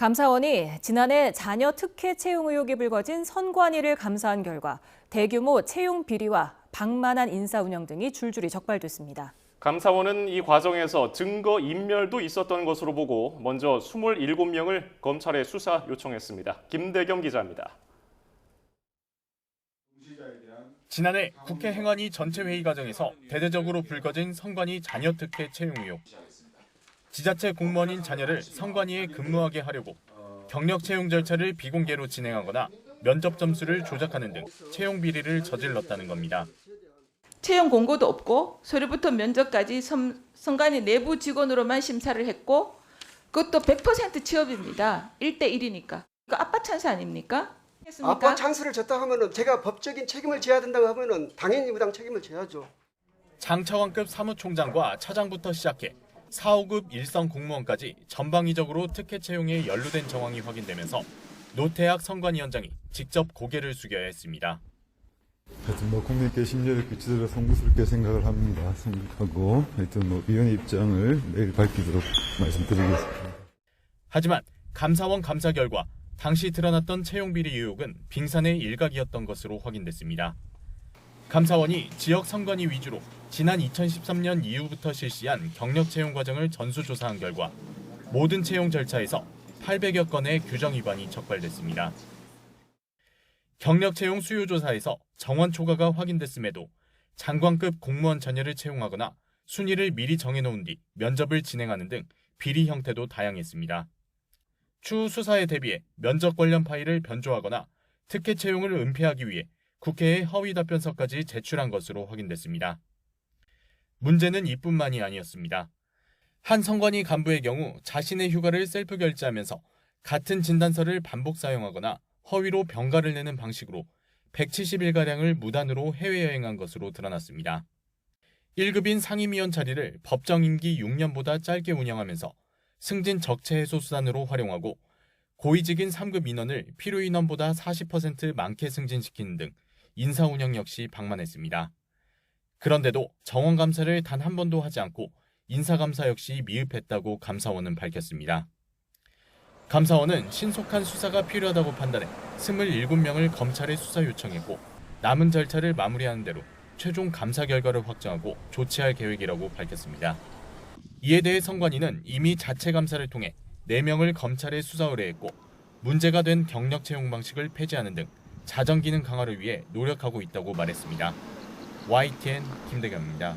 감사원이 지난해 자녀 특혜 채용 의혹이 불거진 선관위를 감사한 결과 대규모 채용 비리와 방만한 인사 운영 등이 줄줄이 적발됐습니다. 감사원은 이 과정에서 증거 인멸도 있었던 것으로 보고 먼저 27명을 검찰에 수사 요청했습니다. 김대경 기자입니다. 지난해 국회 행안위 전체 회의 과정에서 대대적으로 불거진 선관위 자녀 특혜 채용 의혹. 지자체 공무원인 자녀를 선관위에 근무하게 하려고 경력 채용 절차를 비공개로 진행하거나 면접 점수를 조작하는 등 채용 비리를 저질렀다는 겁니다. 채용 공고도 없고 서류부터 면접까지 선관위 내부 직원으로만 심사를 했고 그것도 100% 취업입니다. 1대1이니까. 이거 아빠 찬스 아닙니까? 했습니까? 아빠 찬스를 줬다 하면은 제가 법적인 책임을 져야 된다고 하면은 당연히 부당 책임을 져야죠. 장차관급 사무총장과 차장부터 시작해 4, 5급 일선 공무원까지 전방위적으로 특혜 채용에 연루된 정황이 확인되면서 노태학 선관위원장이 직접 고개를 숙여야 했습니다. 하여튼 국민께 심려를 끼치도록 송구스럽게 생각을 합니다. 생각하고 하여튼 위원회 입장을 내일 밝히도록 말씀드리겠습니다. 하지만 감사원 감사 결과 당시 드러났던 채용 비리 의혹은 빙산의 일각이었던 것으로 확인됐습니다. 감사원이 지역 선관위 위주로 지난 2013년 이후부터 실시한 경력 채용 과정을 전수조사한 결과 모든 채용 절차에서 800여 건의 규정 위반이 적발됐습니다. 경력 채용 수요 조사에서 정원 초과가 확인됐음에도 장관급 공무원 자녀를 채용하거나 순위를 미리 정해놓은 뒤 면접을 진행하는 등 비리 형태도 다양했습니다. 추후 수사에 대비해 면접 관련 파일을 변조하거나 특혜 채용을 은폐하기 위해 국회에 허위 답변서까지 제출한 것으로 확인됐습니다. 문제는 이뿐만이 아니었습니다. 한 선관위 간부의 경우 자신의 휴가를 셀프 결제하면서 같은 진단서를 반복 사용하거나 허위로 병가를 내는 방식으로 170일가량을 무단으로 해외여행한 것으로 드러났습니다. 1급인 상임위원 자리를 법정 임기 6년보다 짧게 운영하면서 승진 적체 해소 수단으로 활용하고 고위직인 3급 인원을 필요 인원보다 40% 많게 승진시키는 등 인사 운영 역시 방만했습니다. 그런데도 정원감사를 단 한 번도 하지 않고 인사감사 역시 미흡했다고 감사원은 밝혔습니다. 감사원은 신속한 수사가 필요하다고 판단해 27명을 검찰에 수사 요청했고 남은 절차를 마무리하는 대로 최종 감사 결과를 확정하고 조치할 계획이라고 밝혔습니다. 이에 대해 선관위는 이미 자체 감사를 통해 4명을 검찰에 수사 의뢰했고 문제가 된 경력 채용 방식을 폐지하는 등 자정 기능 강화를 위해 노력하고 있다고 말했습니다. YTN 김대겸입니다.